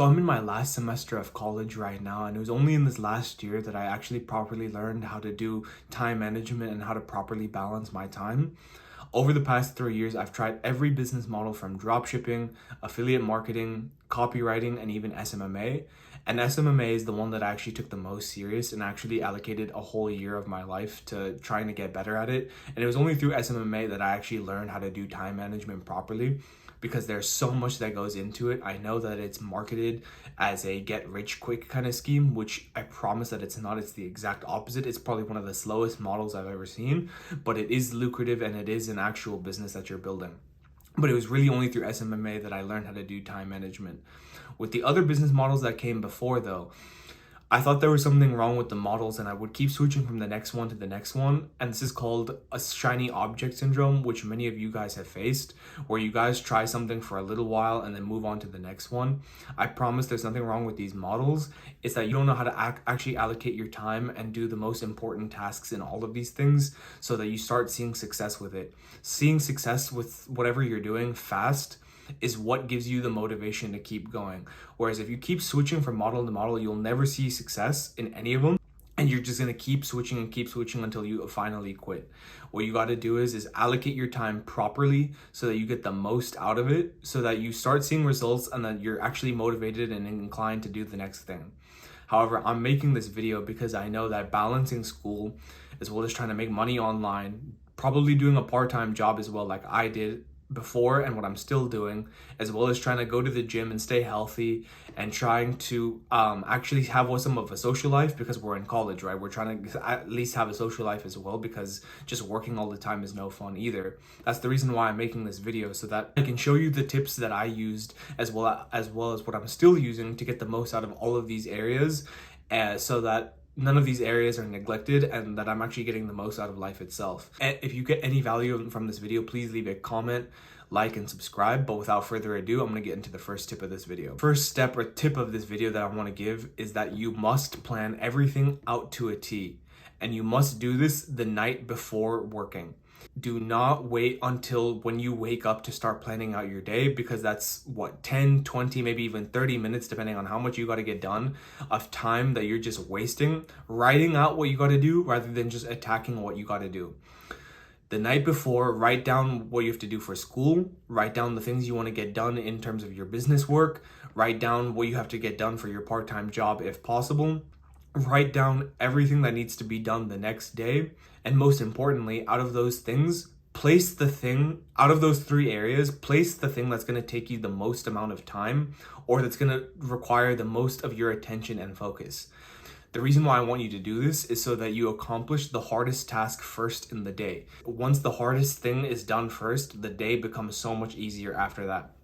So I'm in my last semester of college right now, and it was only in this last year that I actually properly learned how to do time management and how to properly balance my time. Over the past 3 years, I've tried every business model from dropshipping, affiliate marketing, copywriting, and even SMMA. And SMMA is the one that I actually took the most serious and actually allocated a whole year of my life to trying to get better at it. And it was only through SMMA that I actually learned how to do time management properly because there's so much that goes into it. I know that it's marketed as a get rich quick kind of scheme, which I promise that it's not. It's the exact opposite. It's probably one of the slowest models I've ever seen, but it is lucrative and it is an actual business that you're building. But it was really only through SMMA that I learned how to do time management. With the other business models that came before, though, I thought there was something wrong with the models and I would keep switching from the next one to the next one. And this is called a shiny object syndrome, which many of you guys have faced, where you guys try something for a little while and then move on to the next one. I promise there's nothing wrong with these models. It's that you don't know how to actually allocate your time and do the most important tasks in all of these things so that you start seeing success with it. Seeing success with whatever you're doing fast is what gives you the motivation to keep going. Whereas if you keep switching from model to model, you'll never see success in any of them. And you're just gonna keep switching until you finally quit. What you gotta do is allocate your time properly so that you get the most out of it, so that you start seeing results and that you're actually motivated and inclined to do the next thing. However, I'm making this video because I know that balancing school as well as trying to make money online, probably doing a part-time job as well, like I did before and what I'm still doing, as well as trying to go to the gym and stay healthy and trying to actually have some of a social life because we're in college, right? We're trying to at least have a social life as well because just working all the time is no fun either. That's the reason why I'm making this video, so that I can show you the tips that I used as well as what I'm still using to get the most out of all of these areas, so that none of these areas are neglected and that I'm actually getting the most out of life itself. And if you get any value from this video, please leave a comment, like, and subscribe. But without further ado, I'm going to get into the first tip of this video. First step or tip of this video that I want to give is that you must plan everything out to a T. And you must do this the night before working. Do not wait until when you wake up to start planning out your day, because that's 10, 20, maybe even 30 minutes, depending on how much you got to get done, of time that you're just wasting writing out what you got to do rather than just attacking what you got to do. The night before, write down what you have to do for school, write down the things you want to get done in terms of your business work, write down what you have to get done for your part-time job if possible. Write down everything that needs to be done the next day. And most importantly, out of those things, out of those three areas, place the thing that's going to take you the most amount of time or that's going to require the most of your attention and focus. The reason why I want you to do this is so that you accomplish the hardest task first in the day. Once the hardest thing is done first, the day becomes so much easier after that.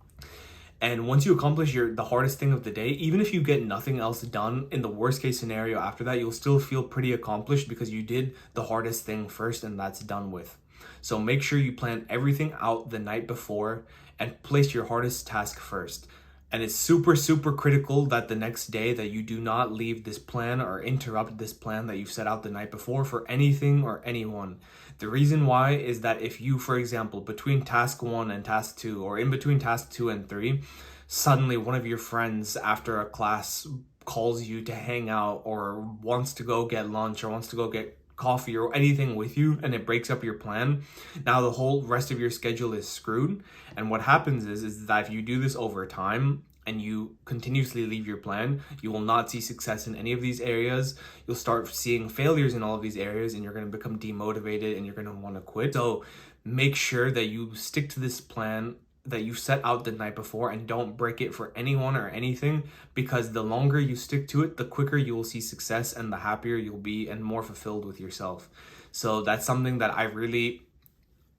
And once you accomplish the hardest thing of the day, even if you get nothing else done, in the worst case scenario after that, you'll still feel pretty accomplished because you did the hardest thing first and that's done with. So make sure you plan everything out the night before and place your hardest task first. And it's super, super critical that the next day that you do not leave this plan or interrupt this plan that you've set out the night before for anything or anyone. The reason why is that if you, for example, between task 1 and task 2, or in between task 2 and 3, suddenly one of your friends after a class calls you to hang out or wants to go get lunch or wants to go get coffee or anything with you, and it breaks up your plan, now the whole rest of your schedule is screwed. And what happens is that if you do this over time and you continuously leave your plan, you will not see success in any of these areas. You'll start seeing failures in all of these areas and you're going to become demotivated and you're going to want to quit. So make sure that you stick to this plan that you set out the night before and don't break it for anyone or anything, because the longer you stick to it, the quicker you will see success and the happier you'll be and more fulfilled with yourself. So that's something that I really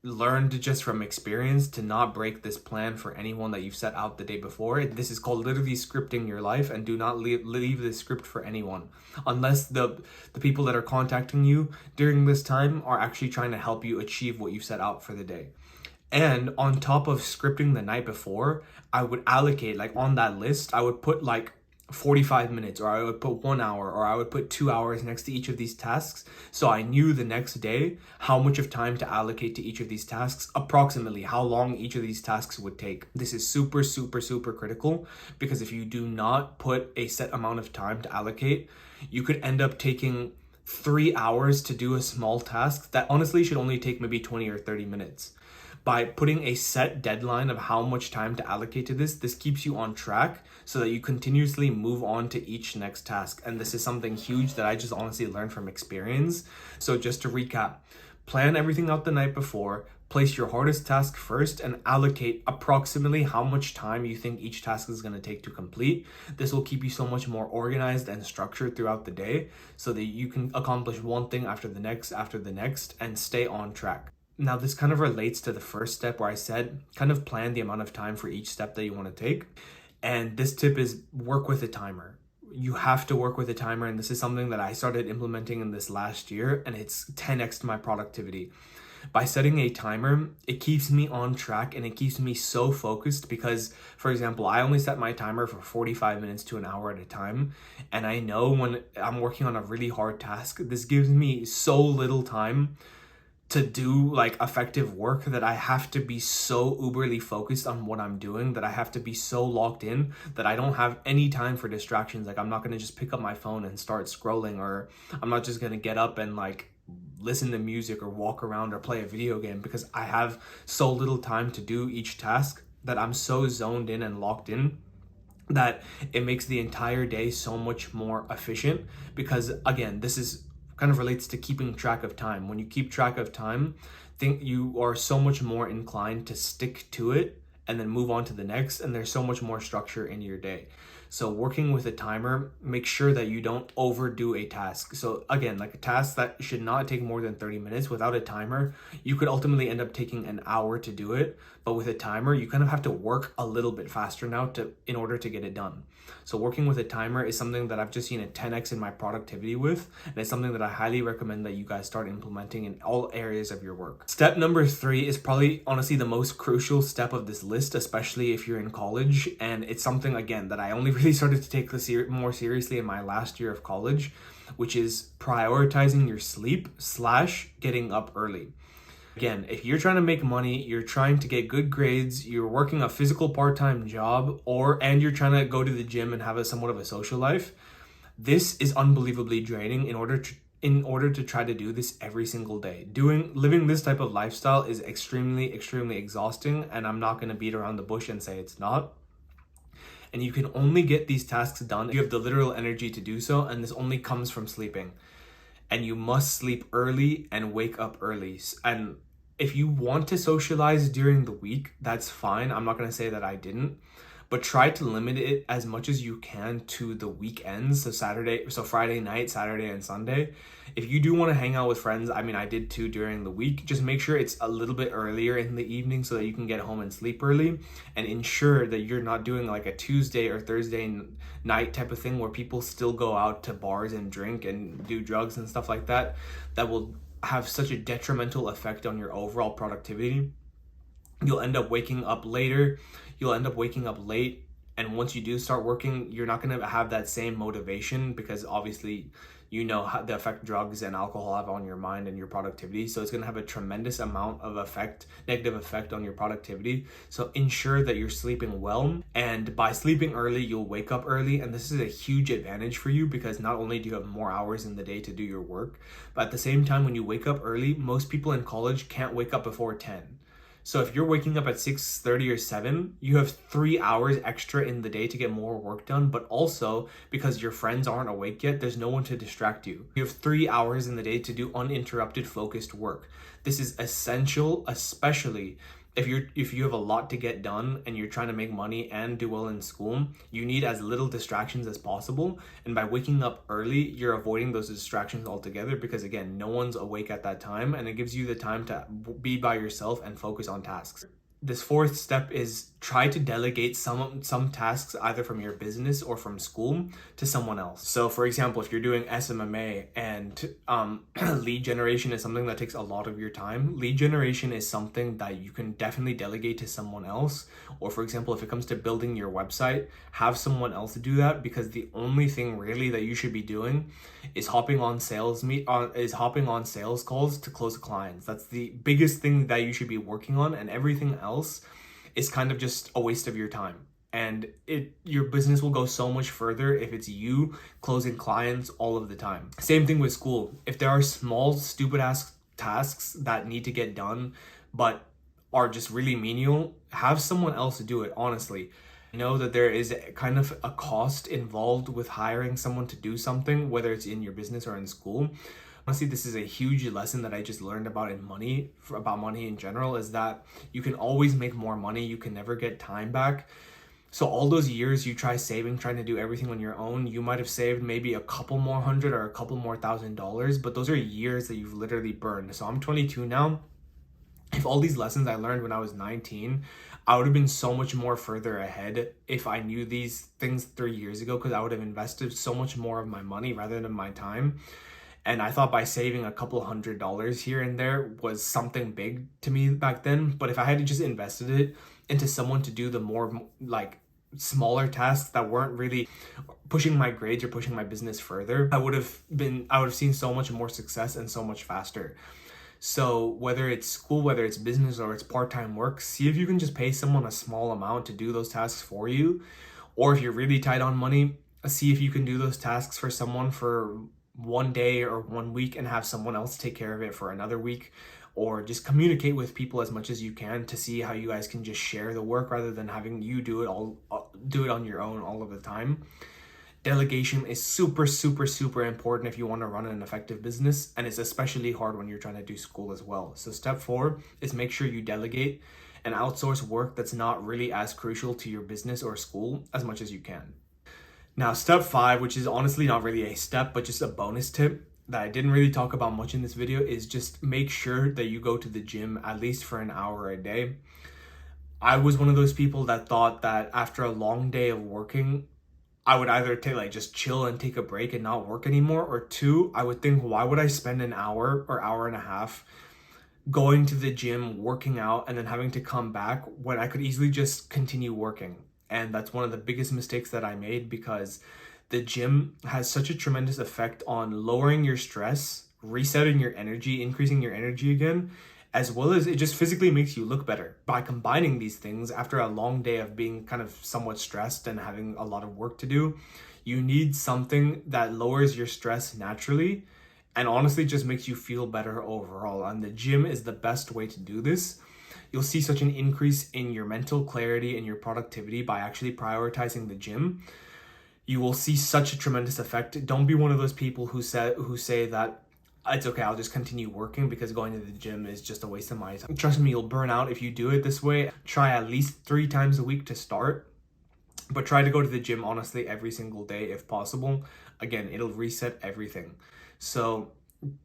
learned just from experience, to not break this plan for anyone that you've set out the day before. This is called literally scripting your life, and do not leave this script for anyone unless the people that are contacting you during this time are actually trying to help you achieve what you set out for the day. And on top of scripting the night before, I would allocate, like on that list, I would put like 45 minutes, or I would put 1 hour, or I would put 2 hours next to each of these tasks. So I knew the next day how much of time to allocate to each of these tasks, approximately how long each of these tasks would take. This is super, super, super critical, because if you do not put a set amount of time to allocate, you could end up taking 3 hours to do a small task that honestly should only take maybe 20 or 30 minutes. By putting a set deadline of how much time to allocate to this keeps you on track so that you continuously move on to each next task. And this is something huge that I just honestly learned from experience. So just to recap, plan everything out the night before, place your hardest task first, and allocate approximately how much time you think each task is going to take to complete. This will keep you so much more organized and structured throughout the day so that you can accomplish one thing after the next, and stay on track. Now, this kind of relates to the first step where I said kind of plan the amount of time for each step that you want to take. And this tip is work with a timer. You have to work with a timer, and this is something that I started implementing in this last year, and it's 10x my productivity. By setting a timer, it keeps me on track and it keeps me so focused because, for example, I only set my timer for 45 minutes to an hour at a time. And I know when I'm working on a really hard task, this gives me so little time to do like effective work that I have to be so uberly focused on what I'm doing, that I have to be so locked in that I don't have any time for distractions. Like I'm not going to just pick up my phone and start scrolling, or I'm not just going to get up and like listen to music or walk around or play a video game, because I have so little time to do each task that I'm so zoned in and locked in that it makes the entire day so much more efficient. Because again, this is kind of relates to keeping track of time. When you keep track of time, think you are so much more inclined to stick to it and then move on to the next, and there's so much more structure in your day. So working with a timer, make sure that you don't overdo a task. So again, like a task that should not take more than 30 minutes, without a timer, you could ultimately end up taking an hour to do it. But with a timer, you kind of have to work a little bit faster now in order to get it done. So working with a timer is something that I've just seen a 10x in my productivity with, and it's something that I highly recommend that you guys start implementing in all areas of your work. Step number 3 is probably honestly the most crucial step of this list, especially if you're in college, and it's something again that I only really started to take more seriously in my last year of college, which is prioritizing your sleep / getting up early. Again, if you're trying to make money, you're trying to get good grades, you're working a physical part-time job, and you're trying to go to the gym and have somewhat of a social life, this is unbelievably draining in order to try to do this every single day. Living this type of lifestyle is extremely, extremely exhausting, and I'm not going to beat around the bush and say it's not. And you can only get these tasks done if you have the literal energy to do so, and this only comes from sleeping. And you must sleep early and wake up early. And if you want to socialize during the week, that's fine. I'm not going to say that I didn't, but try to limit it as much as you can to the weekends. So Friday night, Saturday, and Sunday. If you do want to hang out with friends, I mean, I did too during the week, just make sure it's a little bit earlier in the evening so that you can get home and sleep early, and ensure that you're not doing like a Tuesday or Thursday night type of thing where people still go out to bars and drink and do drugs and stuff like that. That will have such a detrimental effect on your overall productivity. You'll end up waking up later. You'll end up waking up late. And once you do start working, you're not going to have that same motivation, because obviously you know how the effect drugs and alcohol have on your mind and your productivity. So it's going to have a tremendous amount of negative effect on your productivity. So ensure that you're sleeping well. And by sleeping early, you'll wake up early. And this is a huge advantage for you, because not only do you have more hours in the day to do your work, but at the same time, when you wake up early, most people in college can't wake up before 10. So if you're waking up at 6:30 or 7, you have 3 hours extra in the day to get more work done. But also, because your friends aren't awake yet, there's no one to distract you. You have 3 hours in the day to do uninterrupted, focused work. This is essential, especially if you have a lot to get done and you're trying to make money and do well in school. You need as little distractions as possible. And by waking up early, you're avoiding those distractions altogether, because again, no one's awake at that time, and it gives you the time to be by yourself and focus on tasks. This 4th step is try to delegate some tasks either from your business or from school to someone else. So for example, if you're doing SMMA and lead generation is something that takes a lot of your time, lead generation is something that you can definitely delegate to someone else. Or for example, if it comes to building your website, have someone else do that, because the only thing really that you should be doing is hopping on sales calls to close clients. That's the biggest thing that you should be working on, and everything else is kind of just a waste of your time. And your business will go so much further if it's you closing clients all of the time. Same thing with school. If there are small, stupid ass tasks that need to get done, but are just really menial, have someone else do it, honestly. Know that there is kind of a cost involved with hiring someone to do something, whether it's in your business or in school. Honestly, this is a huge lesson that I just learned about money in general, is that you can always make more money. You can never get time back. So all those years you trying to do everything on your own, you might have saved maybe a couple more $100 or a couple more $1,000, but those are years that you've literally burned. So I'm 22 now. If all these lessons I learned when I was 19, I would have been so much more further ahead if I knew these things 3 years ago, because I would have invested so much more of my money rather than my time. And I thought by saving a couple $100 here and there was something big to me back then. But if I had just invested it into someone to do the more like smaller tasks that weren't really pushing my grades or pushing my business further, I would have seen so much more success and so much faster. So whether it's school, whether it's business, or it's part-time work, see if you can just pay someone a small amount to do those tasks for you. Or if you're really tight on money, see if you can do those tasks for someone for 1 day or 1 week and have someone else take care of it for another week. Or just communicate with people as much as you can to see how you guys can just share the work rather than having you do it on your own all of the time. Delegation is super, super, super important if you want to run an effective business, and it's especially hard when you're trying to do school as well. So step 4 is make sure you delegate and outsource work that's not really as crucial to your business or school as much as you can. Now, step 5, which is honestly not really a step, but just a bonus tip that I didn't really talk about much in this video, is just make sure that you go to the gym at least for an hour a day. I was one of those people that thought that after a long day of working, I would either just chill and take a break and not work anymore, or 2, I would think, why would I spend an hour or hour and a half going to the gym, working out, and then having to come back when I could easily just continue working? And that's one of the biggest mistakes that I made, because the gym has such a tremendous effect on lowering your stress, resetting your energy, increasing your energy again, as well as it just physically makes you look better. By combining these things after a long day of being kind of somewhat stressed and having a lot of work to do, you need something that lowers your stress naturally and honestly just makes you feel better overall. And the gym is the best way to do this. You'll see such an increase in your mental clarity and your productivity by actually prioritizing the gym. You will see such a tremendous effect. Don't be one of those people who say that it's okay, I'll just continue working because going to the gym is just a waste of my time. Trust me, you'll burn out if you do it this way. Try at least 3 times a week to start, but try to go to the gym honestly every single day if possible. Again, it'll reset everything. So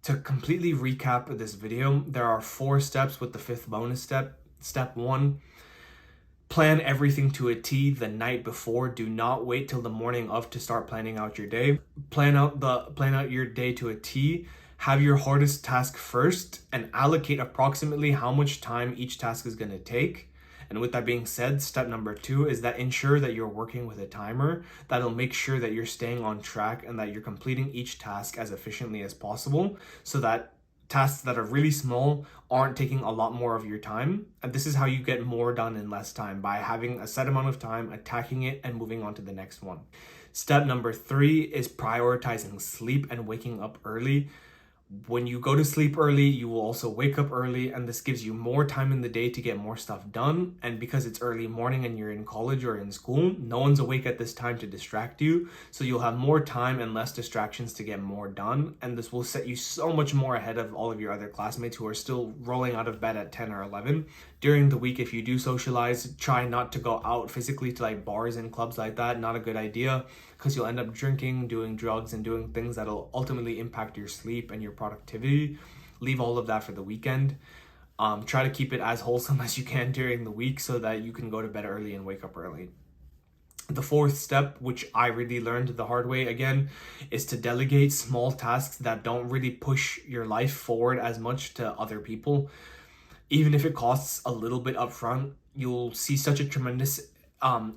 to completely recap this video, there are 4 steps with the 5th bonus step. Step 1, plan everything to a T the night before. Do not wait till the morning of to start planning out your day. Plan out your day to a T. Have your hardest task first and allocate approximately how much time each task is going to take. And with that being said, step number 2 is that ensure that you're working with a timer. That'll make sure that you're staying on track and that you're completing each task as efficiently as possible, so that tasks that are really small aren't taking a lot more of your time. And this is how you get more done in less time, by having a set amount of time, attacking it, and moving on to the next one. Step number 3 is prioritizing sleep and waking up early. When you go to sleep early, you will also wake up early, and this gives you more time in the day to get more stuff done. And because it's early morning and you're in college or in school, no one's awake at this time to distract you. So you'll have more time and less distractions to get more done. And this will set you so much more ahead of all of your other classmates who are still rolling out of bed at 10 or 11. During the week, if you do socialize, try not to go out physically to like bars and clubs like that. Not a good idea, because you'll end up drinking, doing drugs, and doing things that'll ultimately impact your sleep and your productivity. Leave all of that for the weekend. Try to keep it as wholesome as you can during the week so that you can go to bed early and wake up early. The fourth step, which I really learned the hard way again, is to delegate small tasks that don't really push your life forward as much to other people. Even if it costs a little bit upfront, you'll see such a tremendous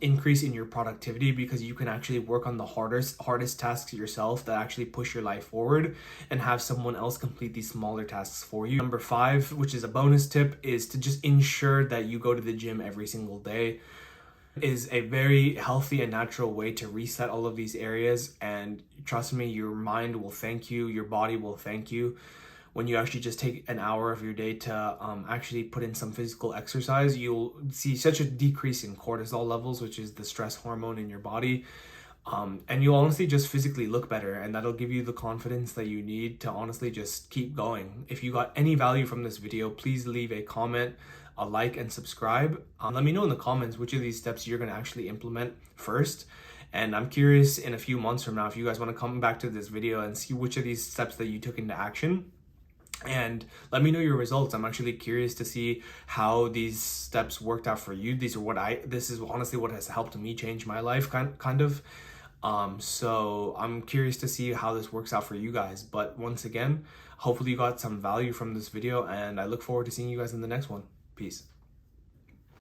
increase in your productivity because you can actually work on the hardest tasks yourself that actually push your life forward and have someone else complete these smaller tasks for you. Number 5, which is a bonus tip, is to just ensure that you go to the gym every single day. Is a very healthy and natural way to reset all of these areas, and trust me, your mind will thank you, your body will thank you. When you actually just take an hour of your day to actually put in some physical exercise, you'll see such a decrease in cortisol levels, which is the stress hormone in your body. And you'll honestly just physically look better, and that'll give you the confidence that you need to honestly just keep going. If you got any value from this video, please leave a comment, a like, and subscribe. Let me know in the comments which of these steps you're going to actually implement first. And I'm curious in a few months from now if you guys want to come back to this video and see which of these steps that you took into action. And let me know your results. I'm actually curious to see how these steps worked out for you. This is honestly what has helped me change my life, kind of. So I'm curious to see how this works out for you guys. But once again, hopefully you got some value from this video, and I look forward to seeing you guys in the next one. Peace.